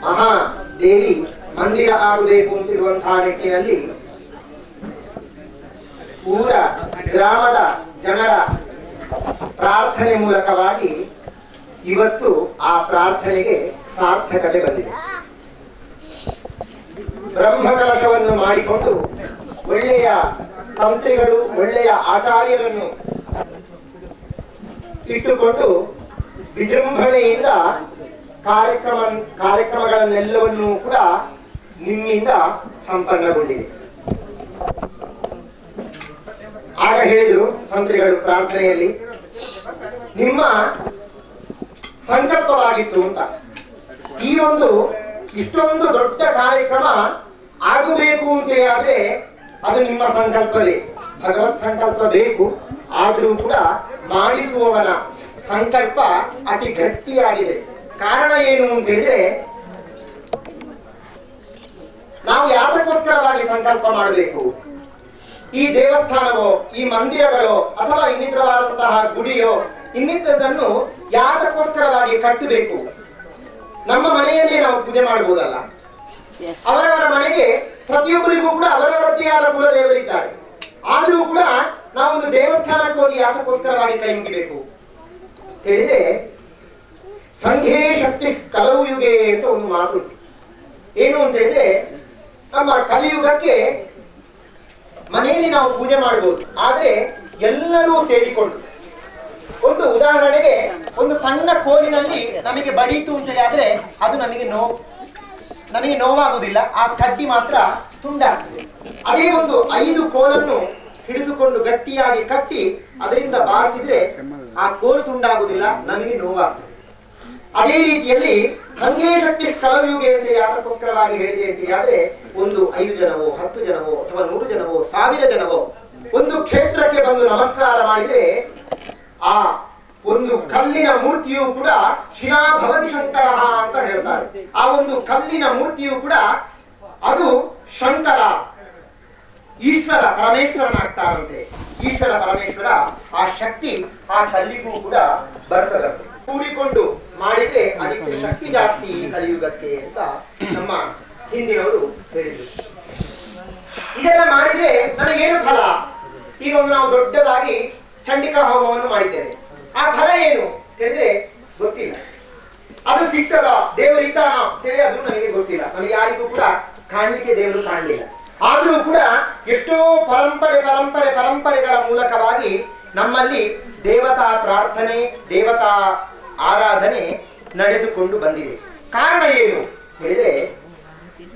ಮಹಾದೇವಿ ಮಂದಿರ ಆಗಬೇಕು ಅಂತಿರುವಂತಹ ನಿಟ್ಟಿನಲ್ಲಿ ಊರ ಗ್ರಾಮದ ಜನರ ಪ್ರಾರ್ಥನೆ ಮೂಲಕವಾಗಿ ಇವತ್ತು ಆ ಪ್ರಾರ್ಥನೆಗೆ ಸಾರ್ಥಕತೆ ಬಂದಿದೆ. ಬ್ರಹ್ಮಕಲಶವನ್ನು ಮಾಡಿಕೊಂಡು ಒಳ್ಳೆಯ ತಂತ್ರಿಗಳು ಒಳ್ಳೆಯ ಆಚಾರ್ಯರನ್ನು ಇಟ್ಟುಕೊಂಡು ವಿಜೃಂಭಣೆಯಿಂದ ಕಾರ್ಯಕ್ರಮಗಳನ್ನೆಲ್ಲವನ್ನೂ ಕೂಡ ನಿಮ್ಮಿಂದ ಸಂಪನ್ನಗೊಂಡಿದೆ. ಆಗ ಹೇಳಿದ್ರು ತಂತ್ರಿಗಳು ಪ್ರಾರ್ಥನೆಯಲ್ಲಿ, ನಿಮ್ಮ ಸಂಕಲ್ಪವಾಗಿತ್ತು ಅಂತ. ಈ ಒಂದು ಇಷ್ಟೊಂದು ದೊಡ್ಡ ಕಾರ್ಯಕ್ರಮ ಆಗಬೇಕು ಅಂತ ಆದ್ರೆ ಅದು ನಿಮ್ಮ ಸಂಕಲ್ಪವೇ, ಭಗವತ್ ಸಂಕಲ್ಪ ಬೇಕು. ಆದರೂ ಕೂಡ ಮಾಡಿಸುವವನ ಸಂಕಲ್ಪ ಅತಿ ಗಟ್ಟಿಯಾಗಿದೆ. ಕಾರಣ ಏನು ಅಂತ ಹೇಳಿದ್ರೆ, ನಾವು ಯಾತಕ್ಕೋಸ್ಕರವಾಗಿ ಸಂಕಲ್ಪ ಮಾಡಬೇಕು? ಈ ದೇವಸ್ಥಾನವೋ ಈ ಮಂದಿರಗಳೋ ಅಥವಾ ಇನ್ನಿತರವಾದಂತಹ ಗುಡಿಯೋ ಇನ್ನಿತರದನ್ನು ಯಾತಕ್ಕೋಸ್ಕರವಾಗಿ ಕಟ್ಟಬೇಕು? ನಮ್ಮ ಮನೆಯಲ್ಲಿ ನಾವು ಪೂಜೆ ಮಾಡಬಹುದಲ್ಲ. ಅವರವರ ಮನೆಗೆ ಪ್ರತಿಯೊಬ್ಬರಿಗೂ ಕೂಡ ಅವರವರದ್ದೇ ಆದ ಕುಲದೇವರಿದ್ದಾರೆ. ಆದರೂ ಕೂಡ ನಾವೊಂದು ದೇವಸ್ಥಾನಕ್ಕೆ ಹೋಗಿ ಯಾತಕ್ಕೋಸ್ಕರವಾಗಿ ಕೈ ಮುಗಿಬೇಕು ಹೇಳಿದ್ರೆ, ಸಂಘೇ ಶಕ್ತಿ ಕಲವು ಯುಗೆ ಅಂತ ಒಂದು ಮಾತು. ಏನು ಅಂತ ಹೇಳಿದ್ರೆ, ನಮ್ಮ ಕಲಿಯುಗಕ್ಕೆ ಮನೆಯಲ್ಲಿ ನಾವು ಪೂಜೆ ಮಾಡಬಹುದು, ಆದ್ರೆ ಎಲ್ಲರೂ ಸೇರಿಕೊಂಡು ಒಂದು ಉದಾಹರಣೆಗೆ ಒಂದು ಸಣ್ಣ ಕೋಲಿನಲ್ಲಿ ನಮಗೆ ಬಡೀತು ಅಂತೇಳಿ ಆದ್ರೆ ಅದು ನಮಗೆ ನೋವಾಗುವುದಿಲ್ಲ, ಆ ಕಡ್ಡಿ ಮಾತ್ರ ತುಂಡಾಗ್ತದೆ. ಅದೇ ಒಂದು 5 ಕೋಲನ್ನು ಹಿಡಿದುಕೊಂಡು ಗಟ್ಟಿಯಾಗಿ ಕಟ್ಟಿ ಅದರಿಂದ ಬಾರಿಸಿದ್ರೆ ಆ ಕೋಲು ತುಂಡಾಗುವುದಿಲ್ಲ, ನಮಗೆ ನೋವಾಗ್ತದೆ. ಅದೇ ರೀತಿಯಲ್ಲಿ ಸಂಘೇ ಶಕ್ತಿ ಕಲಯುಗೆ ಅಂತ ಯಾತಕ್ಕೋಸ್ಕರವಾಗಿ ಹೇಳಿದೆ ಅಂತ ಆದ್ರೆ, ಒಂದು 5 ಜನವೋ 10 ಜನವೋ ಅಥವಾ 100 ಜನವೋ 1000 ಜನವೋ ಒಂದು ಕ್ಷೇತ್ರಕ್ಕೆ ಬಂದು ನಮಸ್ಕಾರ ಮಾಡಿದ್ರೆ ಆ ಒಂದು ಕಲ್ಲಿನ ಮೂರ್ತಿಯು ಕೂಡ ಶಿಲಾ ಭವತಿ ಶಂಕರ ಅಂತ ಹೇಳ್ತಾರೆ. ಆ ಒಂದು ಕಲ್ಲಿನ ಮೂರ್ತಿಯು ಕೂಡ ಅದು ಶಂಕರ ಈಶ್ವರ ಪರಮೇಶ್ವರನಾಗ್ತಾನಂತೆ. ಈಶ್ವರ ಪರಮೇಶ್ವರ ಆ ಶಕ್ತಿ ಆ ಕಲ್ಲಿಗೂ ಕೂಡ ಬರ್ತದೆ. ಕೂಡಿಕೊಂಡು ಮಾಡಿದ್ರೆ ಅದಕ್ಕೆ ಶಕ್ತಿ ಜಾಸ್ತಿ ಈ ಕಲಿಯುಗಕ್ಕೆ ಅಂತ ನಮ್ಮ ಹಿಂದಿನವರು ಹೇಳಿದ್ರು. ಇದೆಲ್ಲ ಮಾಡಿದ್ರೆ ನನಗೇನು ಫಲ? ಈಗ ಒಂದು ನಾವು ದೊಡ್ಡದಾಗಿ ಚಂಡಿಕಾ ಹೋಮವನ್ನು ಮಾಡಿದ್ದೇವೆ, ಆ ಫಲ ಏನು ಹೇಳಿದ್ರೆ ಗೊತ್ತಿಲ್ಲ. ಅದು ಸಿಗ್ತದ, ದೇವರಿದ್ದಾನ ಅಂತೇಳಿ ಅದು ನನಗೆ ಗೊತ್ತಿಲ್ಲ. ನಮಗೆ ಯಾರಿಗೂ ಕೂಡ ಕಾಣ್ಲಿಕ್ಕೆ ದೇವರು ಕಾಣಲಿಲ್ಲ. ಆದ್ರೂ ಕೂಡ ಎಷ್ಟೋ ಪರಂಪರೆಗಳ ಮೂಲಕವಾಗಿ ನಮ್ಮಲ್ಲಿ ದೇವತಾ ಪ್ರಾರ್ಥನೆ ದೇವತಾ ಆರಾಧನೆ ನಡೆದುಕೊಂಡು ಬಂದಿದೆ. ಕಾರಣ ಏನು ಹೇಳಿದ್ರೆ,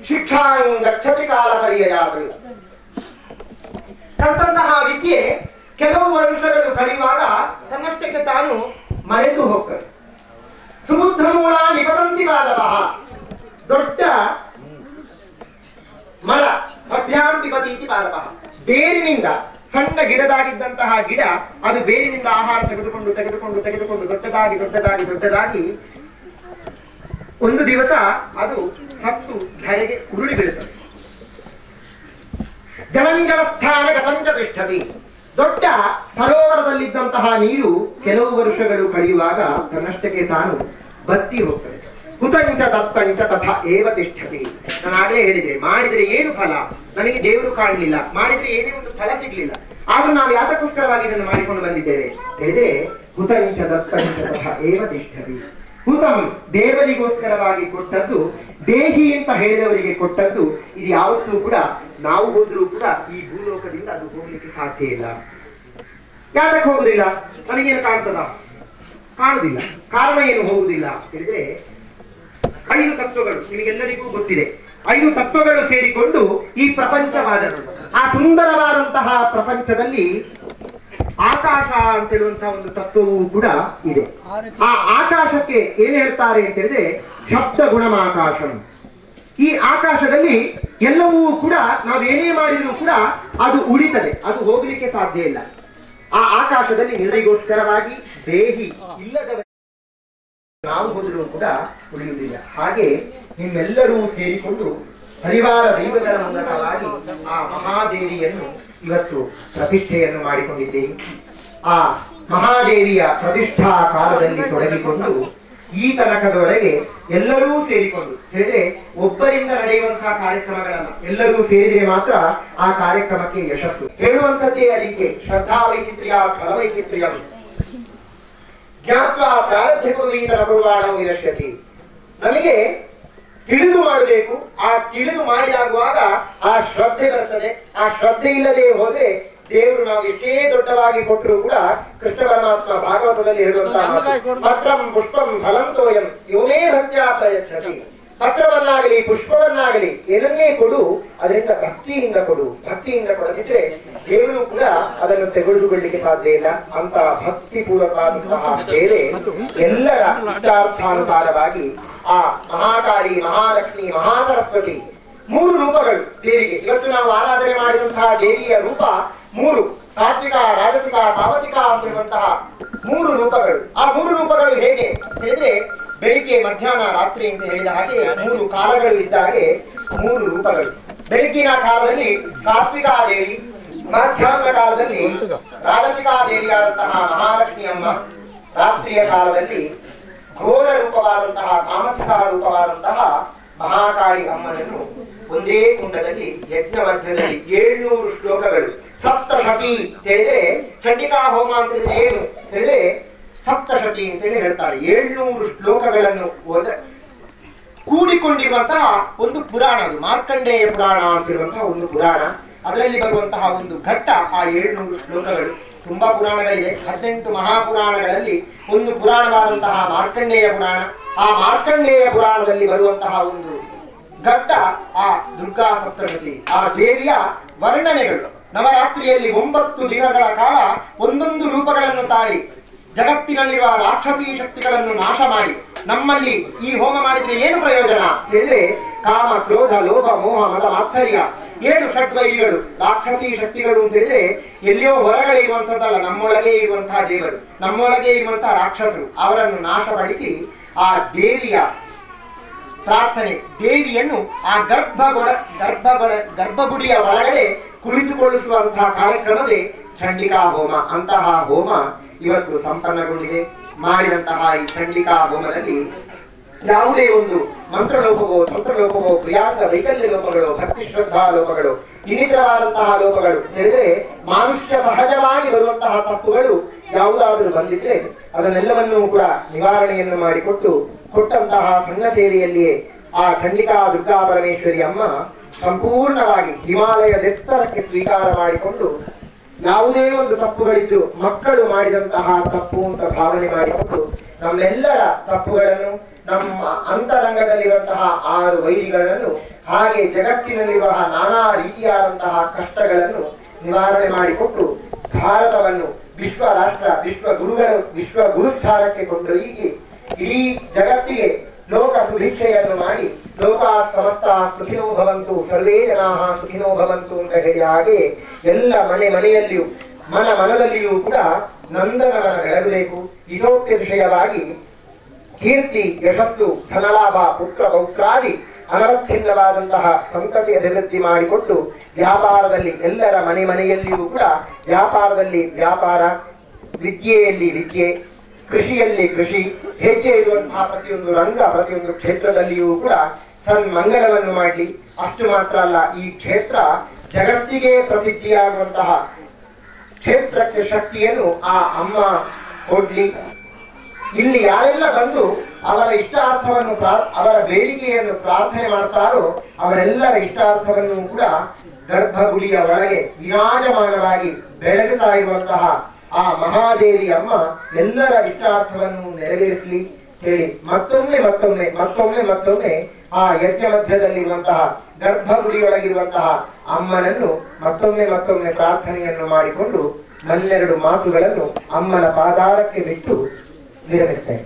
ಶಿಕ್ಷಾಂಗಚ್ಚತಿ ಕಾಲ ಪರ್ಯಾಯಗಳು ಕಲ್ತಂತಹ ವಿದ್ಯೆ ಕೆಲವು ವರ್ಷಗಳು ಕಲಿಯುವಾಗ ತನ್ನಷ್ಟಕ್ಕೆ ತಾನು ಮರೆತು ಹೋಗ್ತದೆ. ಸಮುದ್ರ ಮೂಲ ನಿಪತಂತಿ ಬಾಧವ, ದೊಡ್ಡ ಮರ ಶಿಖಾಂ ಪಿಬತೀತಿ ಪಾದಪಃ. ಬೇರಿನಿಂದ ಸಣ್ಣ ಗಿಡದಾಗಿದ್ದಂತಹ ಗಿಡ ಅದು ಬೇರಿನಿಂದ ಆಹಾರ ತೆಗೆದುಕೊಂಡು ತೆಗೆದುಕೊಂಡು ತೆಗೆದುಕೊಂಡು ದೊಡ್ಡದಾಗಿ ದೊಡ್ಡದಾಗಿ ದೊಡ್ಡದಾಗಿ ಒಂದು ದಿವಸ ಅದು ಸತ್ತು ಧರೆಗೆ ಉರುಳಿ ಬೀಳುತ್ತದೆ. ಜಲಂಜಲಸ್ಥಾನ ಗತಂಜ ತಿಷ್ಠತಿ. ದೊಡ್ಡ ಸರೋವರದಲ್ಲಿದ್ದಂತಹ ನೀರು ಕೆಲವು ವರ್ಷಗಳು ಕಳೆಯುವಾಗ ತನ್ನಷ್ಟಕ್ಕೆ ತಾನು ಬತ್ತಿ ಹೋಗ್ತದೆ. ಹುತಂಚ ದತ್ತಂಚ ತಥಾ ಏವ ತಿಷ್ಠತಿ. ನಾನು ಆಗಲೇ ಹೇಳಿದೆ, ಮಾಡಿದ್ರೆ ಏನು ಫಲ, ನನಗೆ ದೇವರು ಕಾಣಲಿಲ್ಲ, ಮಾಡಿದ್ರೆ ಏನೇ ಒಂದು ಫಲ ಸಿಗ್ಲಿಲ್ಲ, ಆದ್ರೂ ನಾವು ಯಾತಕ್ಕೋಸ್ಕರವಾಗಿ ಇದನ್ನು ಮಾಡಿಕೊಂಡು ಬಂದಿದ್ದೇವೆ ಹೇಳಿದ್ರೆ ಹುತಂಚ ದತ್ತಂಚ ತಥಾ ಏವ ತಿಷ್ಠತಿ. ಹುತಂ ದೇವರಿಗೋಸ್ಕರವಾಗಿ ಕೊಟ್ಟದ್ದು, ದೇಹಿ ಅಂತ ಹೇಳಿದವರಿಗೆ ಕೊಟ್ಟದ್ದು. ಇದು ಯಾವತ್ತೂ ಕೂಡ ನಾವು ಹೋದ್ರೂ ಕೂಡ ಈ ಭೂಲೋಕದಿಂದ ಅದು ಹೋಗ್ಲಿಕ್ಕೆ ಸಾಧ್ಯ ಇಲ್ಲ. ಯಾತಕ್ಕೆ ಹೋಗುದಿಲ್ಲ? ನನಗೇನು ಕಾಣ್ತದ? ಕಾಣುದಿಲ್ಲ. ಕಾರಣ ಏನು ಹೋಗುದಿಲ್ಲ ಹೇಳಿದ್ರೆ 5 ತತ್ವಗಳು ನಿಮಗೆಲ್ಲರಿಗೂ ಗೊತ್ತಿದೆ. 5 ತತ್ವಗಳು ಸೇರಿಕೊಂಡು ಈ ಪ್ರಪಂಚವಾದ ಆ ಸುಂದರವಾದಂತಹ ಪ್ರಪಂಚದಲ್ಲಿ ಆಕಾಶ ಅಂತ ಹೇಳುವಂತಹ ಒಂದು ತತ್ವವೂ ಕೂಡ ಇದೆ. ಆ ಆಕಾಶಕ್ಕೆ ಏನ್ ಹೇಳ್ತಾರೆ ಅಂತ ಹೇಳಿದ್ರೆ ಶಬ್ದ ಗುಣಮಾಕಾಶಂ. ಈ ಆಕಾಶದಲ್ಲಿ ಎಲ್ಲವೂ ಕೂಡ ನಾವೇನೇ ಮಾಡಿದ್ರೂ ಕೂಡ ಅದು ಉಳಿತದೆ, ಅದು ಹೋಗ್ಲಿಕ್ಕೆ ಸಾಧ್ಯ ಇಲ್ಲ. ಆ ಆಕಾಶದಲ್ಲಿ ಎಲ್ಲರಿಗೋಸ್ಕರವಾಗಿ ದೇಹಿ ಇಲ್ಲದವ ನಾವು ಹೋದರೂ ಕೂಡ ಉಳಿಯುವುದಿಲ್ಲ. ಹಾಗೆ ನಿಮ್ಮೆಲ್ಲರೂ ಸೇರಿಕೊಂಡು ಪರಿವಾರ ದೈವಗಳ ಮೂಲಕವಾಗಿ ಆ ಮಹಾದೇವಿಯನ್ನು ಇವತ್ತು ಪ್ರತಿಷ್ಠೆಯನ್ನು ಮಾಡಿಕೊಂಡಿದ್ದೇನೆ. ಆ ಮಹಾದೇವಿಯ ಪ್ರತಿಷ್ಠಾ ಕಾಲದಲ್ಲಿ ತೊಡಗಿಕೊಂಡು ಈ ತನಕದವರೆಗೆ ಎಲ್ಲರೂ ಸೇರಿಕೊಂಡು ಹೇಳಿದ್ರೆ ಒಬ್ಬರಿಂದ ನಡೆಯುವಂತಹ ಕಾರ್ಯಕ್ರಮಗಳನ್ನ ಎಲ್ಲರೂ ಸೇರಿದ್ರೆ ಮಾತ್ರ ಆ ಕಾರ್ಯಕ್ರಮಕ್ಕೆ ಯಶಸ್ಸು. ಹೇಳುವಂಥದ್ದೇ ಅದಕ್ಕೆ ಶ್ರದ್ಧಾ ವೈಚಿತ್ರ್ಯ ಫಲವೈಚಿತ್ರ್ಯ ಜ್ಞಾತ್ವ ಪ್ರಾರಬ್ಧ ಕುರುವೀತರ ಕುರುವಾಣವು ವಿನಶ್ಯತಿ. ನಮಗೆ ತಿಳಿದು ಮಾಡಬೇಕು. ಆ ತಿಳಿದು ಮಾಡಿದಾಗುವಾಗ ಆ ಶ್ರದ್ಧೆ ಬರ್ತದೆ. ಆ ಶ್ರದ್ಧೆ ಇಲ್ಲದೆ ಹೋದ್ರೆ ದೇವರು ನಾವು ಎಷ್ಟೇ ದೊಡ್ಡವಾಗಿ ಕೊಟ್ಟರು ಕೂಡ ಕೃಷ್ಣ ಪರಮಾತ್ಮ ಭಾಗವತದಲ್ಲಿ ಹೇಳುವಂತಹ ಪತ್ರಂ ಪುಷ್ಪಂ ಫಲಂತೋಯಂ ಯೋಮೇ ಭಕ್ತ್ಯಾ ಪ್ರಯಚ್ಛತಿ. ಪತ್ರವನ್ನಾಗಲಿ ಪುಷ್ಪವನ್ನಾಗಲಿ ಏನನ್ನೇ ಕೊಡು, ಅದರಿಂದ ಭಕ್ತಿಯಿಂದ ಕೊಡು. ಭಕ್ತಿಯಿಂದ ಕೊಡದಿದ್ರೆ ದೇವರು ಕೂಡ ಅದನ್ನು ತೆಗೆದುಕೊಳ್ಳಲಿಕ್ಕೆ ಸಾಧ್ಯ ಇಲ್ಲ. ಅಂತ ಭಕ್ತಿ ಪೂರ್ವಕವಾದಂತಹ ಸೇವೆ ಎಲ್ಲರ ಇಷ್ಟಾರ್ಥಾನುಸಾರವಾಗಿ ಆ ಮಹಾಕಾಳಿ, ಮಹಾಲಕ್ಷ್ಮಿ, ಮಹಾಸರಸ್ವತಿ 3 ರೂಪಗಳು ದೇವಿಗೆ. ಇವತ್ತು ನಾವು ಆರಾಧನೆ ಮಾಡಿದಂತಹ ದೇವಿಯ ರೂಪ 3: ಸಾತ್ವಿಕ, ರಾಜಸಿಕ, ತಾಮಸಿಕ ಅಂತಿರುವಂತಹ 3 ರೂಪಗಳು. ಆ 3 ರೂಪಗಳು ಹೇಗೆ ಹೇಳಿದ್ರೆ ಬೆಳಿಗ್ಗೆ, ಮಧ್ಯಾಹ್ನ, ರಾತ್ರಿ ಅಂತ ಹೇಳಿದ ಹಾಗೆ 3 ಕಾಲಗಳು ಇದ್ದ ಹಾಗೆ 3 ರೂಪಗಳು. ಬೆಳಗ್ಗಿನ ಕಾಲದಲ್ಲಿ ಸಾತ್ವಿಕಾ ದೇವಿ, ಮಧ್ಯಾಹ್ನ ಕಾಲದಲ್ಲಿ ರಾಜಸಿಕಾ ದೇವಿಯಾದಂತಹ ಮಹಾಲಕ್ಷ್ಮಿ ಅಮ್ಮ, ರಾತ್ರಿಯ ಕಾಲದಲ್ಲಿ ಘೋರ ರೂಪವಾದಂತಹ ತಾಮಸಿಕ ರೂಪವಾದಂತಹ ಮಹಾಕಾಳಿ ಅಮ್ಮನನ್ನು ಒಂದೇ ಕುಂಡದಲ್ಲಿ ಯಜ್ಞ ಮಧ್ಯದಲ್ಲಿ 700 ಶ್ಲೋಕಗಳು, ಸಪ್ತಶತಿ ಹೇಳಿದ್ರೆ ಚಂಡಿಕಾ ಹೋಮ ಅಂತ ಹೇಳಿದ್ರೆ ಏನು ಹೇಳಿದ್ರೆ ಸಪ್ತಶತಿ ಅಂತೇಳಿ ಹೇಳ್ತಾರೆ. 700 ಶ್ಲೋಕಗಳನ್ನು ಕೂಡಿಕೊಂಡಿರುವಂತಹ ಒಂದು ಪುರಾಣ, ಅದು ಮಾರ್ಕಂಡೇಯ ಪುರಾಣ ಅಂತಿರುವಂತಹ ಒಂದು ಪುರಾಣ. ಅದರಲ್ಲಿ ಬರುವಂತಹ ಒಂದು ಘಟ್ಟ ಆ 700 ಶ್ಲೋಕಗಳು. ತುಂಬಾ ಪುರಾಣಗಳಿದೆ. 18 ಮಹಾಪುರಾಣಗಳಲ್ಲಿ ಒಂದು ಪುರಾಣವಾದಂತಹ ಮಾರ್ಕಂಡೇಯ ಪುರಾಣ. ಆ ಮಾರ್ಕಂಡೇಯ ಪುರಾಣದಲ್ಲಿ ಬರುವಂತಹ ಒಂದು ಘಟ್ಟ ಆ ದುರ್ಗಾ ಸಪ್ತಶತಿ, ಆ ದೇವಿಯ ವರ್ಣನೆಗಳು. ನವರಾತ್ರಿಯಲ್ಲಿ 9 ದಿನಗಳ ಕಾಲ ಒಂದೊಂದು ರೂಪಗಳನ್ನು ತಾಳಿ ಜಗತ್ತಿನಲ್ಲಿರುವ ರಾಕ್ಷಸೀ ಶಕ್ತಿಗಳನ್ನು ನಾಶ ಮಾಡಿ ನಮ್ಮಲ್ಲಿ ಈ ಹೋಮ ಮಾಡಿದ್ರೆ ಏನು ಪ್ರಯೋಜನ ಹೇಳಿದ್ರೆ ಕಾಮ, ಕ್ರೋಧ, ಲೋಭ, ಮೋಹ, ಮದ, ಮಾತ್ಸರ್ಯ 7 ಷಡ್ವೈರಿಗಳು, ರಾಕ್ಷಸೀ ಶಕ್ತಿಗಳು ಅಂತ ಹೇಳಿದ್ರೆ ಎಲ್ಲಿಯೋ ಹೊರಗಡೆ ಇರುವಂತದ್ದಲ್ಲ, ನಮ್ಮೊಳಗೆ ಇರುವಂತಹ ದೇವರು, ನಮ್ಮೊಳಗೆ ಇರುವಂತಹ ರಾಕ್ಷಸರು. ಅವರನ್ನು ನಾಶಪಡಿಸಿ ಆ ದೇವಿಯ ಪ್ರಾರ್ಥನೆ, ದೇವಿಯನ್ನು ಆ ಗರ್ಭಗುಡಿಯ ಒಳಗಡೆ ಕುಳಿತುಕೊಳ್ಳಿಸುವಂತಹ ಕಾರ್ಯಕ್ರಮವೇ ಚಂಡಿಕಾ ಹೋಮ. ಅಂತಹ ಹೋಮ ಇವತ್ತು ಸಂಪನ್ನಗೊಂಡಿದೆ. ಮಾಡಿದಂತಹ ಈ ಚಂಡಿಕಾ ಹೋಮದಲ್ಲಿ ಯಾವುದೇ ಒಂದು ಮಂತ್ರಲೋಪವೋ, ತಂತ್ರಲೋಪವೋ, ಪ್ರಿಯಾಂಕ ವೈಕಲ್ಯ ಲೋಪಗಳು, ಭಕ್ತಿ ಶ್ರದ್ಧಾ ಲೋಪಗಳು, ಇನ್ನಿತರವಾದಂತಹ ಲೋಪಗಳು ಹೇಳಿದ್ರೆ ಮನುಷ್ಯ ಸಹಜವಾಗಿ ಬರುವಂತಹ ತಪ್ಪುಗಳು ಯಾವುದಾದರೂ ಬಂದಿದ್ರೆ ಅದನ್ನೆಲ್ಲವನ್ನೂ ಕೂಡ ನಿವಾರಣೆಯನ್ನು ಕೊಟ್ಟಂತಹ ಸಣ್ಣ ಸೇವೆಯಲ್ಲಿಯೇ ಆ ಚಂಡಿಕಾ ದುರ್ಗಾ ಪರಮೇಶ್ವರಿ ಅಮ್ಮ ಸಂಪೂರ್ಣವಾಗಿ ಹಿಮಾಲಯದೆತ್ತರಕ್ಕೆ ಸ್ವೀಕಾರ ಮಾಡಿಕೊಂಡು ಯಾವುದೇ ಒಂದು ತಪ್ಪುಗಳಿದ್ದು ಮಕ್ಕಳು ಮಾಡಿದಂತಹ ತಪ್ಪು ಅಂತ ಭಾವನೆ ಮಾಡಿಕೊಂಡು ನಮ್ಮೆಲ್ಲರ ತಪ್ಪುಗಳನ್ನು, ನಮ್ಮ ಅಂತರಂಗದಲ್ಲಿರುವಂತಹ 6 ವೈರಿಗಳನ್ನು, ಹಾಗೆ ಜಗತ್ತಿನಲ್ಲಿರುವ ನಾನಾ ರೀತಿಯಾದಂತಹ ಕಷ್ಟಗಳನ್ನು ನಿವಾರಣೆ ಮಾಡಿಕೊಟ್ಟು ಭಾರತವನ್ನು ವಿಶ್ವ ರಾಷ್ಟ್ರ, ವಿಶ್ವ ಗುರುಸ್ಥಾನಕ್ಕೆ ಕೊಂಡೊಯ್ಯಿ ಇಡೀ ಜಗತ್ತಿಗೆ ಲೋಕ ಸುಭಿಕ್ಷೆಯನ್ನು ಮಾಡಿ ಲೋಕ ಸಮಸ್ತ ಸುಖಿನೋ ಭವಂತು, ಸರ್ವೇ ಜನಾ ಸುಖಿನೋ ಭವಂತು ಅಂತ ಹೇಳಿ ಹಾಗೆ ಎಲ್ಲ ಮನೆಯಲ್ಲಿಯೂ ಮನದಲ್ಲಿಯೂ ಕೂಡ ನಂದನವನ ಬೆಳಗಬೇಕು. ಇದೋಕ್ತಿ ವಿಷಯವಾಗಿ ಕೀರ್ತಿ, ಯಶಸ್ಸು, ಧನಲಾಭ, ಪುತ್ರ ಪೌತ್ರಾದಿ ಅನವಚ್ಛಿನ್ನವಾದಂತಹ ಸಂತತಿ ಅಭಿವೃದ್ಧಿ ಮಾಡಿಕೊಟ್ಟು ವ್ಯಾಪಾರದಲ್ಲಿ ಎಲ್ಲರ ಮನೆಯಲ್ಲಿಯೂ ಕೂಡ ವ್ಯಾಪಾರದಲ್ಲಿ ವ್ಯಾಪಾರ, ವಿದ್ಯೆಯಲ್ಲಿ ವಿದ್ಯೆ, ಕೃಷಿಯಲ್ಲಿ ಕೃಷಿ, ಹೆಜ್ಜೆ ಇರುವಂತಹ ಪ್ರತಿಯೊಂದು ರಂಗ, ಪ್ರತಿಯೊಂದು ಕ್ಷೇತ್ರದಲ್ಲಿಯೂ ಕೂಡ ಸನ್ಮಂಗಲವನ್ನು ಮಾಡಲಿ. ಅಷ್ಟು ಮಾತ್ರ ಅಲ್ಲ, ಈ ಕ್ಷೇತ್ರ ಜಗತ್ತಿಗೆ ಪ್ರಸಿದ್ಧಿಯಾಗುವಂತಹ ಕ್ಷೇತ್ರಕ್ಕೆ ಶಕ್ತಿಯನ್ನು ಆ ಅಮ್ಮ ಕೊಡ್ಲಿ. ಇಲ್ಲಿ ಯಾರೆಲ್ಲ ಬಂದು ಅವರ ಇಷ್ಟಾರ್ಥವನ್ನು ಅವರ ಬೇಡಿಕೆಯನ್ನು ಪ್ರಾರ್ಥನೆ ಮಾಡ್ತಾರೋ ಅವರೆಲ್ಲರ ಇಷ್ಟಾರ್ಥವನ್ನು ಕೂಡ ಗರ್ಭಗುಡಿಯ ಒಳಗೆ ವಿರಾಜಮಾನವಾಗಿ ಬೆಳಗುತ್ತಾ ಇರುವಂತಹ ಆ ಮಹಾದೇವಿ ಅಮ್ಮ ಎಲ್ಲರ ಇಷ್ಟಾರ್ಥವನ್ನು ನೆರವೇರಿಸಲಿ ಹೇಳಿ ಮತ್ತೊಮ್ಮೆ ಆ ಯಜ್ಞ ಮಧ್ಯದಲ್ಲಿರುವಂತಹ ಗರ್ಭಗುಡಿಯೊಳಗಿರುವಂತಹ ಅಮ್ಮನನ್ನು ಮತ್ತೊಮ್ಮೆ ಪ್ರಾರ್ಥನೆಯನ್ನು ಮಾಡಿಕೊಂಡು ನನ್ನೆರಡು ಮಾತುಗಳನ್ನು ಅಮ್ಮನ ಪಾದಾರಕ್ಕೆ ಬಿಟ್ಟು ವಿರಮಿಸ್ತೇನೆ.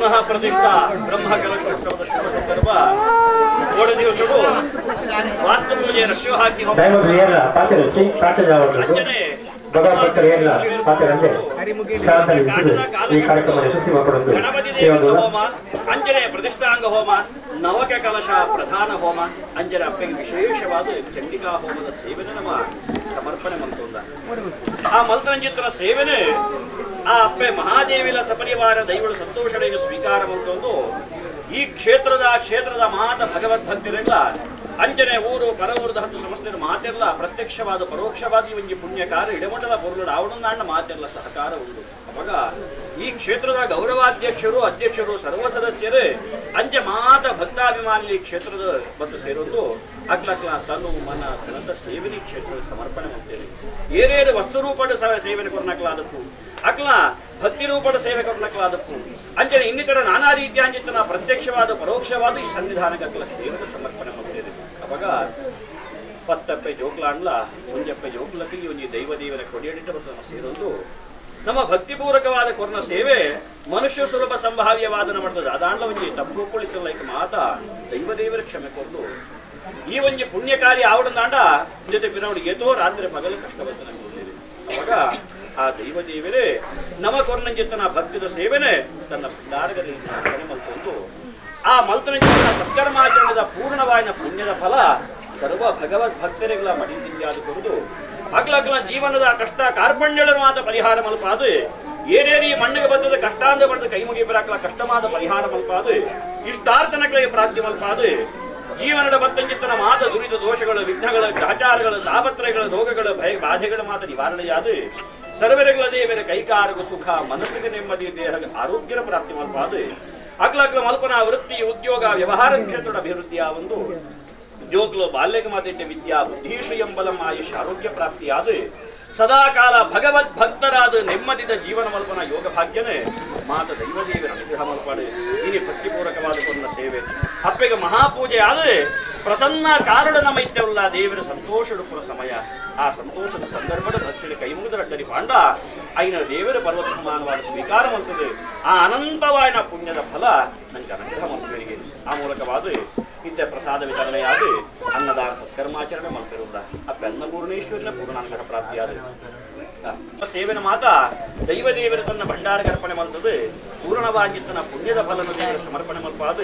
ಪುನಃ ಪ್ರತಿಷ್ಠಾ ಬ್ರಹ್ಮ ಕಲಶೋತ್ಸವದ ಶುಭ ಸಂದರ್ಭ ಓಡ ದಿವಸವು ವಾಸ್ತು ಪೂಜೆ ರಕ್ಷೋ ಹಾಕಿ ಅಂಜನೆ ಗಣಪತಿ ದೇವರ ಹೋಮ, ಅಂಜನೆಯ ಪ್ರತಿಷ್ಠಾಂಗ ಹೋಮ, ನವಕ ಕಲಶ ಪ್ರಧಾನ ಹೋಮ, ಅಂಜನೆ ಅಪ್ಪೆಗೆ ವಿಶೇಷವಾದ ಚಂಡಿಕಾ ಹೋಮದ ಸೇವೆನೆ ನಮ್ಮ ಸಮರ್ಪಣೆ ಮಂತೊಂದ. ಆ ಮಲ್ತರಂಜಿತರ ಸೇವೆನೆ ಆ ಅಪ್ಪೆ ಮಹಾದೇವಿಲ ಸಪರಿವಾರ ದೈವಳು ಸಂತೋಷಡೆಗೆ ಸ್ವೀಕಾರ ಮಂತೊಂದು ಈ ಕ್ಷೇತ್ರದ ಮಾತ ಭಗವದ್ಭಕ್ತಿರೆಲ್ಲ ಅಂಜನೆ ಊರು ಪರವೂರದ 10 ಸಂಸ್ಥೆಯ ಮಾತೆಲ್ಲ ಪ್ರತ್ಯಕ್ಷವಾದ ಪರೋಕ್ಷವಾದ ಒಂಜಿ ಪುಣ್ಯಕಾರ ಇಡಮಂಡಲ ಪೊರುಳು ಆವಣನಾಂಡ ಮಾತೆಲ್ಲ ಸಹಕಾರ ಉಂಟು. ಅವಾಗ ಈ ಕ್ಷೇತ್ರದ ಅಧ್ಯಕ್ಷರು ಸರ್ವ ಸದಸ್ಯರು ಅಂಜೆ ಮಾತ ಭಕ್ತಾಭಿಮಾನಿ ಕ್ಷೇತ್ರದ ಬಂದು ಸೇರೋದು ಅಕ್ಲಕ್ಲ ತನು ಮನ ಧನದ ಸೇವೆನಿ ಕ್ಷೇತ್ರದ ಸಮರ್ಪಣೆ ಮಾಡ್ತೇವೆ. ಏನೇನು ವಸ್ತು ರೂಪದ ಸೇವೆನೆ ಕೊರ್ನಕ್ಲಾದಕ್ಕೂ ಅಕ್ಲ ಭಕ್ತಿ ರೂಪದ ಸೇವೆ ಕೊರ್ನಕ್ಲಾದಕ್ಕೂ ಅಂಜನೆ ಇನ್ನಿತರ ನಾನಾ ರೀತಿಯ ಅಂಜಿತನ ಪ್ರತ್ಯಕ್ಷವಾದ ಪರೋಕ್ಷವಾದ ಈ ಸನ್ನಿಧಾನಕ್ಕಲ ಸೇವೆನ ಸಮರ್ಪಣೆ ಮಾಡ್ತೇವೆ. ಅವಾಗ ಪತ್ತಪ್ಪೆ ಜೋಕ್ಲಾಂಡ್ಲ ಒಂಜಪ್ಪೆ ಜೋಕ್ಲಕ್ಕೆ ಒಂಜಿ ದೈವದೇವರ ಕೊಡಿಯಡಿತ ಬರ್ತದೆ ಸೇರೊಂದು ನಮ್ಮ ಭಕ್ತಿಪೂರ್ವಕವಾದ ಕೊರ್ನ ಸೇವೆ ಮನುಷ್ಯ ಸುಲಭ ಸಂಭಾವ್ಯವಾದನ ಮಾಡ್ತದೆ. ಅದಾಂಡ್ಲ ಒಂಜಿ ತಪ್ಪು ಕುಳಿತಲ್ಲ ಈಗ ಮಾತ ದೈವದೇವರ ಕ್ಷಮೆ ಕೊರ್ದು ಈ ಒಂಜಿ ಪುಣ್ಯಕಾರಿ ಆವಡಂದಾಂಡ ಜೊತೆ ಬಿನವಡಿ ಏತೋ ರಾತ್ರಿ ಪಗಲು ಕಷ್ಟ ಬರ್ತದೆ ಅನ್ಕೊಳ್ತೇವೆ. ಅವಾಗ ಆ ದೈವದೇವರೇ ನಮ ಕೊರ್ನಂಜಿತನ ಭಕ್ತಿದ ಸೇವೆನೆ ತನ್ನ ಭಂಡಾರದಲ್ಲಿ ಮಲ್ಕೊಂಡು ಆ ಮಲ್ತನಂಜಿತನ ಸತ್ಕರ್ಮಾಚರಣದ ಪೂರ್ಣವಾದ ಪುಣ್ಯದ ಫಲ ಸರ್ವ ಭಗವದ್ ಭಕ್ತರಿಗಳ ಮಡಿದಿಂದಾದುಕೊಂಡು ಅಗ್ಲಗ್ಲ ಜೀವನದ ಕಷ್ಟ ಕಾರ್ಪಣ್ಯಗಳ ಮಾತ ಪರಿಹಾರ ಮಲ್ಪಾದು ಏನೇರಿ ಮಣ್ಣಿಗೆ ಬಂದದ ಕಷ್ಟಾಂದ ಬಂದ ಕೈ ಮುಗಿಬರಾಕಲ ಕಷ್ಟವಾದ ಪರಿಹಾರ ಮಲ್ಪಾದು ಇಷ್ಟಾರ್ಥನಗಳಿಗೆ ಪ್ರಾಪ್ತಿ ಮಲ್ಪಾದು ಜೀವನದ ಬತ್ತಂಜಿತ್ತನ ಮಾತ ದುರಿತ ದೋಷಗಳು ವಿಘ್ನಗಳ ಗ್ರಹಚಾರಗಳು ತಾಪತ್ರಯಗಳ ರೋಗಗಳ ಭಯ ಬಾಧೆಗಳ ಮಾತ ನಿವಾರಣೆಯಾದು ಸರ್ವರೆಗಳ ದೇವರ ಕೈಕಾರಗ ಸುಖ ಮನಸ್ಸಿಗೆ ನೆಮ್ಮದಿ ದೇಹ ಆರೋಗ್ಯದ ಪ್ರಾಪ್ತಿ ಮಲ್ಪಾದು ಅಗ್ಲಗ್ಲ ಮಲ್ಪನಾ ವೃತ್ತಿ ಉದ್ಯೋಗ ವ್ಯವಹಾರ ಕ್ಷೇತ್ರದ ಅಭಿವೃದ್ಧಿಯ ಒಂದು ಜೋಗ್ಲು ಬಾಲ್ಯಗ ಮಾತಿಟ್ಟ ವಿದ್ಯಾ ಬುದ್ಧೀಶ್ರೀ ಎಂಬಲಂ ಆಯುಷ್ ಆರೋಗ್ಯ ಪ್ರಾಪ್ತಿಯಾದ ಸದಾಕಾಲ ಭಗವದ್ ಭಕ್ತರಾದ ನೆಮ್ಮದಿದ ಜೀವನ ಮಲ್ಪನ ಯೋಗ ಭಾಗ್ಯನೇ ಮಾತ ದೈವದೇವರ ಅನುಗ್ರಹ ಮಲ್ಪಾಡು ಇನಿ ಭಕ್ತಿಪೂರ್ವಕವಾದ ಕೊನ್ನ ಸೇವೆ ಅಪ್ಪೆಗೆ ಮಹಾಪೂಜೆ ಆದರೆ ಪ್ರಸನ್ನ ಕಾರಣದ ಮೈತ್ಯವುಳ್ಳ ದೇವರ ಸಂತೋಷಡುಪುರ ಸಮಯ. ಆ ಸಂತೋಷದ ಸಂದರ್ಭದ ಭಕ್ತಿಗೆ ಕೈ ಮುಗಿದರಡ್ಡರಿ ಪಾಂಡ ಐನ ದೇವರ ಪರ್ವತಮಾನವಾದ ಸ್ವೀಕಾರ ಮಾಡ್ತದೆ. ಆ ಅನಂತವಾದ ಪುಣ್ಯದ ಫಲ ನನಗೆ ಅನುಗ್ರಹ ಮಾಡ್ತೇವೆ. ಆ ಮೂಲಕವಾದ ಇದ್ದ ಪ್ರಸಾದ ವಿತರಣೆಯಾದ ಅನ್ನದಾನ ಸತ್ಕರ್ಮಾಚರಣೆ ಮಾಡ್ತಿರುವುದ ಅಪ್ಪ ಅನ್ನಪೂರ್ಣೇಶ್ವರಿನ ಪೂರ್ಣಾನುಗ್ರಹ ಪ್ರಾಪ್ತಿಯಾದ ಸೇವೆನ ಮಾತ ದೈವದೇವರ ತನ್ನ ಭಂಡಾರ ಅರ್ಪಣೆ ಮಾಡ್ತದೆ. ಪೂರ್ಣವಾಗಿ ತನ್ನ ಪುಣ್ಯದ ಫಲನ ದೇವರ ಸಮರ್ಪಣೆ ಮಲ್ಪಾದ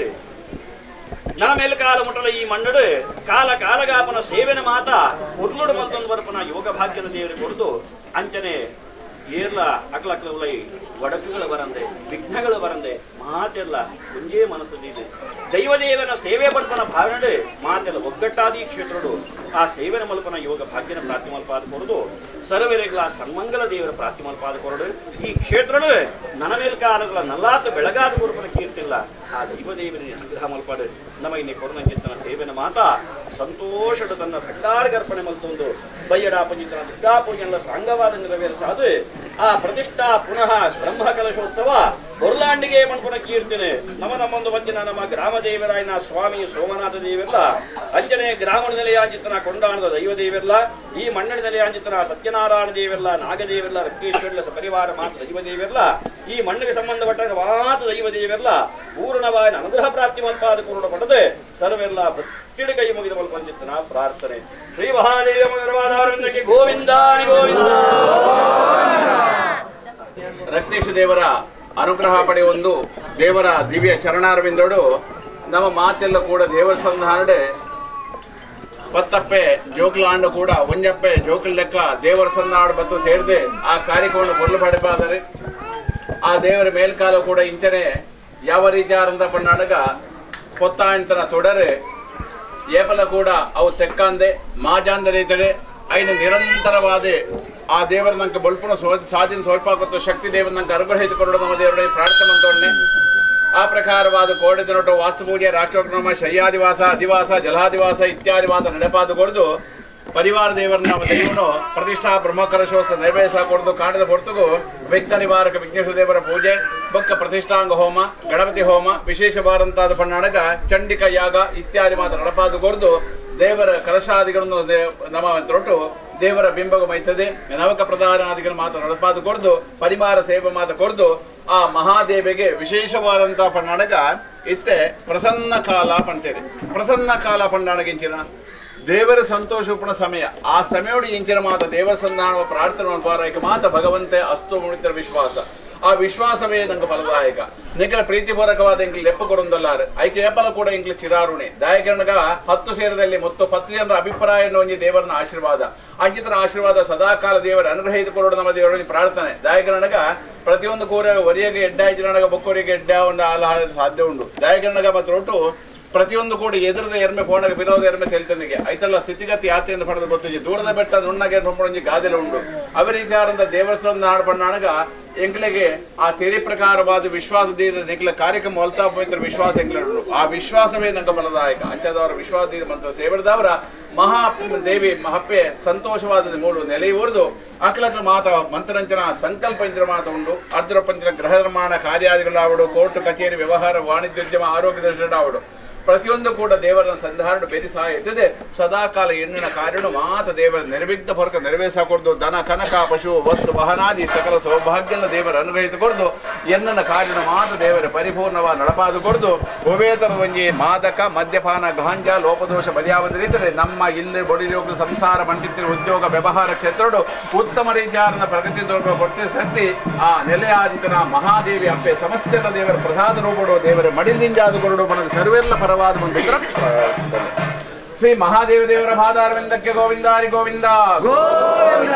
ನಾ ಮೇಲ್ಕಾಲ ಮುಟ್ಟಲ ಈ ಮಣ್ಣಡು ಕಾಲ ಕಾಲಗಾಪನ ಸೇವೆನ ಮಾತ ಉರ್ಲುಡು ಮಲ್ತೊಂದು ಬರ್ಪನ ಯೋಗ ಭಾಗ್ಯದ ದೇವರಿಗೆ ಕೊಡ್ದು ಅಂಚನೆ ಏರ್ಲ ಅಕ್ಲಕ್ಲೈ ಒಡಕುಗಳು ಬರಂದೆ ವಿಘ್ನಗಳು ಬರಂದೆ ಮಾತೆಲ್ಲ ಕುಂಜೇ ಮನಸ್ಸು ದೈವದೇವನ ಸೇವೆ ಬರ್ಪನ ಭಾವನೆ ಮಾತೆಲ್ಲ ಒಗ್ಗಟ್ಟಾದಿ ಕ್ಷೇತ್ರಡು ಆ ಸೇವೆನ ಮಲ್ಪನ ಯೋಗ ಭಾಗ್ಯನ ಪ್ರಾಪ್ತಿ ಮಲ್ಪಾದ ಕೊಡುದು ಸರ್ವರೆಗಳ ಸನ್ಮಂಗಲ ದೇವರ ಪ್ರಾಪ್ತಿ ಮಲ್ಪಾದ ಕೊರಡು ಈ ಕ್ಷೇತ್ರಡು ನನ್ನ ಮೇಲ್ಕಾಲಗಳ ನಲ್ಲಾತು ಬೆಳಗಾದ ಗುರುಪನ ಕೀರ್ತಿಲ್ಲ ಆ ದೈವದೇವನ ಅನುಗ್ರಹ ಮಲ್ಪಾಡು ನಮ್ಮ ಇನ್ನೇ ಕೊರನಂಚಿತ್ತನ ಸೇವೆನ ಮಾತ ಸಂತೋಷಡು ತನ್ನ ಭಂಡಾರಗರ್ಪಣೆ ಮಲ್ತೊಂದು ಬಯ್ಯಡಾಪಂಜಿತನ ದುರ್ಗಾಪೂಜೆಲ್ಲ ಸಾಂಗವಾದ ನೆರವೇರಿಸಾದು ಆ ಪ್ರತಿಷ್ಠಾ ಪುನಃ ಬ್ರಹ್ಮ ಕಲಶೋತ್ಸವ ಹೊರ್ಲಾಂಡಿಗೆ ಮಣ್ಪುನ ಕೀರ್ತಿನೆ ನಮ್ಮೊಂದು ವಜ್ಜನ ನಮ್ಮ ಗ್ರಾಮ ದೇವರಾಯನ ಸ್ವಾಮಿ ಸೋಮನಾಥ ದೇವೆಲ್ಲ ಅಂಜನೆ ಗ್ರಾಮ ನೆಲೆಯಾಂಜಿತನ ಕೊಂಡಾಣದ ದೈವದೇವೆಲ್ಲ ಈ ಮಣ್ಣನ ನೆಲೆಯಾಂಜಿತನ ಸತ್ಯನಾರಾಯಣ ದೇವೆಲ್ಲ ನಾಗದೇವೆಲ್ಲ ರಕ್ಕೇಶ್ವರ ಪರಿವಾರ ಮಾತ್ರ ದೈವದೇವೆಲ್ಲ ಈ ಮಣ್ಣಿಗೆ ಸಂಬಂಧಪಟ್ಟ ಮಾತ್ರ ದೈವದೇವೆಲ್ಲ ಪೂರ್ಣವಾದ ಅನುಗ್ರಹ ಪ್ರಾಪ್ತಿ ಮಲ್ಪಾದ ಪೂರ್ಣ ಪಡೆದು ಸರ್ವೆಲ್ಲ ಭಕ್ತಿಡಿ ಕೈ ಮುಗಿದ ಮಲ್ಪಂಚಿತ್ತನ ಪ್ರಾರ್ಥನೆ. ಶ್ರೀ ಮಹಾದೇವ ಮಗರವಾದಾರಕ್ಕೆ ಗೋವಿಂದ ಗೋವಿಂದ. ರಕ್ತೇಶ ದೇವರ ಅನುಗ್ರಹ ಪಡೆಯೊಂದು ದೇವರ ದಿವ್ಯ ಚರಣಾರವಿಂದೋಡು ನಮ್ಮ ಮಾತೆಲ್ಲ ಕೂಡ ದೇವರ ಸಂಧಾನಡೆ ಪತ್ತಪ್ಪೆ ಜೋಕ್ಲಾಂಡು ಕೂಡ ಒಂಜಪ್ಪೆ ಜೋಕ್ಲ ಲೆಕ್ಕ ದೇವರ ಸಂಧಾನ ಬತ್ತು ಸೇರಿದೆ ಆ ಕಾರ್ಯಕ್ರಮವನ್ನು ಕೊರಲು ಪಡೆಬಾದರೆ ಆ ದೇವರ ಮೇಲ್ಕಾಲ ಕೂಡ ಇಂಚನೆ ಯಾವ ರೀತಿ ಆರಂದ ಪಣ್ಣಾಡಗ ಪೊತ್ತಾಂತನ ತೊಡರೆ ಏಪಲ ಕೂಡ ಅವು ತೆಕ್ಕಂದೆ ಮಾಜಾಂದ ರೀತಿಡೆ ಐನ ನಿರಂತರವಾದ ಆ ದೇವರ ನಂಗೆ ಬಲ್ಪುಣ ಸಾಧಿನ ಸೋಲ್ಪಾಕತ್ತು ಶಕ್ತಿ ದೇವರ ನಂಗೆ ಅನುಗ್ರಹಿತ ಕೊರಡು ನಮ್ಮ ದೇವರ ಪ್ರಾರ್ಥನೆ ಮಂತೊಣ್ಣೆ ಆ ಪ್ರಕಾರವಾದ ಕೋಡೆ ದಿನೊಟ್ಟು ವಾಸ್ತುಪೂಜೆ ರಾಕ್ಷೋಕ್ರಮ ಶಯ್ಯಾದಿವಾಸ ಅಧಿವಾಸ ಜಲಾದಿವಾಸ ಇತ್ಯಾದಿ ಮಾತ ನಡೆಪಾದು ಕೊಡ್ದು ಪರಿವಾರ ದೇವರನ್ನ ನಮ್ಮ ದೈವನು ಪ್ರತಿಷ್ಠಾ ಬ್ರಹ್ಮಕಲಶೋತ್ಸವ ನೆರವೇರಿಸ ಕೊಡ್ದು ಕಾಣದ ಹೊರತುಗು ವ್ಯಕ್ತ ನಿವಾರಕ ವಿಘ್ನೇಶ್ವರ ದೇವರ ಪೂಜೆ ಬೊಕ್ಕ ಪ್ರತಿಷ್ಠಾಂಗ ಹೋಮ ಗಣಪತಿ ಹೋಮ ವಿಶೇಷವಾದಂತಾದ ಪಣ್ಣಾಡಗ ಚಂಡಿಕ ಯಾಗ ಇತ್ಯಾದಿ ಮಾತ ನಡಪಾದು ಕೊಡ್ದು ದೇವರ ಕಲಶಾದಿಗಳನ್ನು ನಮ್ಮ ತೊಟ್ಟು ದೇವರ ಬಿಂಬಗ ಮೈತದೆ ನವಕ ಪ್ರಧಾನಾದಿಗಳು ಮಾತ್ರ ನಡಪಾದು ಕೊಡ್ದು ಪರಿವಾರ ಸೇವೆ ಮಾತ ಕೊಡ್ದು ಆ ಮಹಾದೇವಿಗೆ ವಿಶೇಷವಾದಂತ ಪಂಡಾಣಗ ಇತ್ತೆ ಪ್ರಸನ್ನ ಕಾಲ ಪಂತೇರಿ. ಪ್ರಸನ್ನ ಕಾಲ ಪಂಡಾಣಗಿಂಚಿನ ದೇವರ ಸಂತೋಷಪುಣ ಸಮಯ. ಆ ಸಮಯೋಡು ಇಂಚಿನ ಮಾತ ದೇವರ ಸಂಧಾನ ಪ್ರಾರ್ಥನೆ ಮಾಡ್ಬಾರಕ್ಕೆ ಮಾತ ಭಗವಂತೆ ಅಸ್ತು ಮುಳಿತರ ವಿಶ್ವಾಸ. ಆ ವಿಶ್ವಾಸವೇ ನಂಗೆ ಫಲದಾಯಕ. ನಿಂಕಲ ಪ್ರೀತಿಪೂರ್ವಕವಾದ ಇಂಕ್ಲಿ ಲೆಪ್ಪ ಕೊಡೊಂದಲ್ಲಾರು ಐಕೆ ಏಪಲ ಕೂಡ ಇಂಕ್ಲಿ ಚಿರಾರುಣಿ ದಾಯಕರಣಗ 10 ಸೇರದಲ್ಲಿ ಮತ್ತು 10 ಜನರ ಅಭಿಪ್ರಾಯ ಒಂಜಿ ದೇವರನ ಆಶೀರ್ವಾದ ಅಂಚಿತರ ಆಶೀರ್ವಾದ ಸದಾಕಾಲ ದೇವರ ಅನುಗ್ರಹಿತ ಕೊರೋಡು ನಮ್ಮ ದೇವರ ಪ್ರಾರ್ಥನೆ. ದಾಯಕರಣಗ ಪ್ರತಿಯೊಂದು ಕೂರ ಒರಿಯಗೆ ಎಡ್ಡಾಯಿ ಜನಗ ಬೊಕ್ಕೋರಿಗೆ ಎಡ್ಡ ಉಂಡು ಹಾಲು ಹಾಡಲು ಸಾಧ್ಯ ಉಂಡು. ದಾಯಕರಣಗ ಮತ್ತು ಒಟ್ಟು ಪ್ರತಿಯೊಂದು ಕೂಡ ಎದುರದ ಎರ್ಮೆ ಫೋನಾಗ ಬಿರೋದ ಎರ್ಮೆ ತೆಲ್ತನಿಗೆ ಐತಲ್ಲ ಸ್ಥಿತಿಗತಿ ಯಾತೆಯಿಂದ ಪಡೆದು ಗೊತ್ತಿದೆ. ದೂರದ ಬೆಟ್ಟ ನುಣ್ಣಗೆ ಪಂಪೊಂಜಿ ಗಾದೆಲ ಉಂಡು ಅವರಿಚಾರಂದ ದೇವಸ್ಥಾನದ ಹಾಡ್ಪಣ್ಣಾಣಗ ಎಂಕ್ಲೆಗೆ ಆ ತೆರೆ ಪ್ರಕಾರವಾದ ವಿಶ್ವಾಸದಿಂದ ನಿಕ್ಲ ಕಾರ್ಯಕ್ರಮ ಹೊಲ್ತಾ ಪವಿತ್ರ ವಿಶ್ವಾಸ ಎಂಕ್ಲು ಆ ವಿಶ್ವಾಸವೇ ನಂಗೆ ಫಲದಾಯಕ. ಅಂಚದವರ ವಿಶ್ವಾಸದಿಂದ ಮಂತ್ರ ಸೇವರದವರ ಮಹಾ ದೇವಿ ಮಹಪ್ಪೆ ಸಂತೋಷವಾದ ಮೂಲ ನೆಲೆಯೂರ್ದು ಅಕ್ಲಕ್ಲ ಮಾತ ಮಂತ್ರಂಚನ ಸಂಕಲ್ಪ ಇಂಚನ ಮಾತ ಉಂಡು. ಅರ್ಧರಪಂಚನ ಗೃಹ ನಿರ್ಮಾಣ ಕಾರ್ಯಾದಿಗಳಾವಡು ಕೋರ್ಟ್ ಕಚೇರಿ ವ್ಯವಹಾರ ವಾಣಿಜ್ಯೋದ್ಯಮ ಆರೋಗ್ಯ ದೃಷ್ಟಿ ಆವಡು ಪ್ರತಿಯೊಂದು ಕೂಡ ದೇವರನ್ನ ಸಂಧಾರಣ ಬೇರಿ ಸಹ ಇರ್ತದೆ. ಸದಾಕಾಲ ಹೆಣ್ಣಿನ ಕಾರ್ಯನು ಮಾತ ದೇವರ ನಿರ್ವಿಘ್ನ ಹೊರಕ ನೆರವೇರಿಸಿಕೊಡ್ದು. ದನ ಕನಕ ಪಶು ವಸ್ತು ವಾಹನಾದಿ ಸಕಲ ಸೌಭಾಗ್ಯನ ದೇವರ ಅನುಗ್ರಹಿತ ಕೊಡ್ದು. ಎನ್ನನ ಕಾರ್ಯನ ಮಾತ ದೇವರ ಪರಿಪೂರ್ಣವಾದ ನಡಪಾದು ಕೊಡ್ದು. ಉಭಯತರ ಒಂಜಿ ಮಾದಕ ಮದ್ಯಪಾನ ಗಾಂಜಾ ಲೋಪದೋಷ ಬಲಿಯಾವಂದ ರೀತಿಯಲ್ಲಿ ನಮ್ಮ ಇಲ್ಲಿ ಬಡಿಯೋಗ ಸಂಸಾರ ಮಂಡಿತಿರುವ ಉದ್ಯೋಗ ವ್ಯವಹಾರ ಕ್ಷೇತ್ರಡು ಉತ್ತಮ ರೀತಿಯಾದ ಪ್ರಗತಿ ತೋರುವ ಕೊಡ್ತಿರುವ ಶಕ್ತಿ ಆ ನೆಲೆಯಾದಿತನ ಮಹಾದೇವಿ ಅಪ್ಪೆ ಸಮಸ್ತ ದೇವರ ಪ್ರಸಾದ ರೂಪಡು ದೇವರ ಮಡಿಲಿಂಜಾದ ಕೊರಡು ಬಣದ ಸರ್ವೆಲ್ಲ ಪರವಾದ ಬಂದಿದ್ರ ಶ್ರೀ ಮಹಾದೇವ ದೇವರ ಪಾದಾರವಿಂದಕ್ಕೆ ಗೋವಿಂದ ಹರಿ ಗೋವಿಂದ ಗೋವಿಂದ.